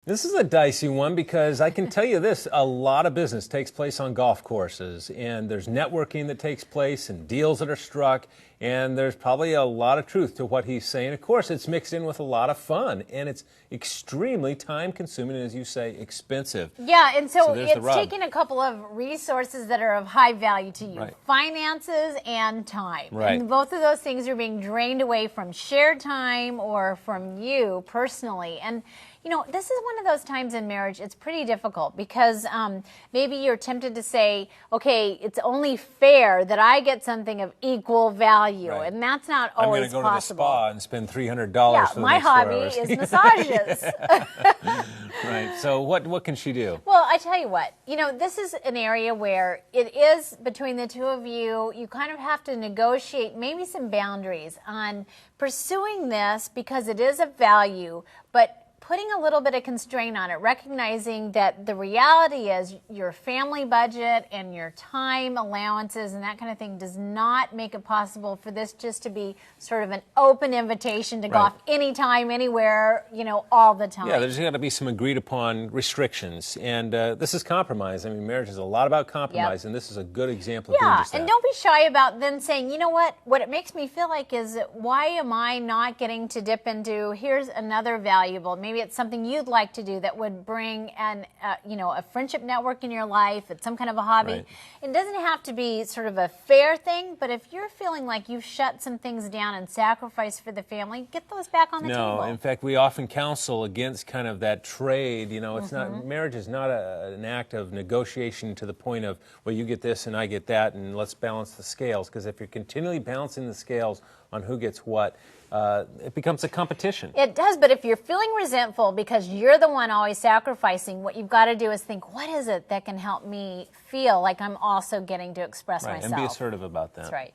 This is a dicey one because I can tell you this, a lot of business takes place on golf courses, and there's networking that takes place and deals that are struck, and there's probably a lot of truth to what he's saying. Of course, it's mixed in with a lot of fun, and it's extremely time-consuming and, as you say, expensive. Yeah, and so there's the it's rub. taking a couple of resources that are of high value to you, Right. finances and time. Right. And both of those things are being drained away from shared time or from you personally. And you know, this is one of those times in marriage, it's pretty difficult because maybe you're tempted to say, okay, it's only fair that I get something of equal value. Right. And that's not I'm always going to go possible. to the spa and spend $300 Yeah, for the my next 4 hobby hours. is massages. Right. So what can she do? Well, I tell you what, you know, this is an area where it is between the two of you. You kind of have to negotiate maybe some boundaries on pursuing this because it is of value, but putting a little bit of constraint on it, recognizing that the reality is your family budget and your time allowances and that kind of thing does not make it possible for this just to be sort of an open invitation to golf anytime, anywhere, you know, all the time. Yeah, there's got to be some agreed upon restrictions, and this is compromise. I mean, marriage is a lot about compromise, and this is a good example of doing Yeah, just that. and don't be shy about then saying, you know what it makes me feel like is, why am I not getting to dip into, here's another valuable, maybe it's something you'd like to do that would bring you know, a friendship network in your life, it's some kind of a hobby. Right. It doesn't have to be sort of a fair thing, but if you're feeling like you've shut some things down and sacrificed for the family, get those back on the table. No, in fact, we often counsel against kind of that trade. You know, it's Mm-hmm. not, marriage is not an act of negotiation to the point of, well, you get this and I get that, and let's balance the scales. Because if you're continually balancing the scales on who gets what, it becomes a competition. It does, but if you're feeling resentful because you're the one always sacrificing, what you've got to do is think, what is it that can help me feel like I'm also getting to express Right, myself? and be assertive about that. That's right.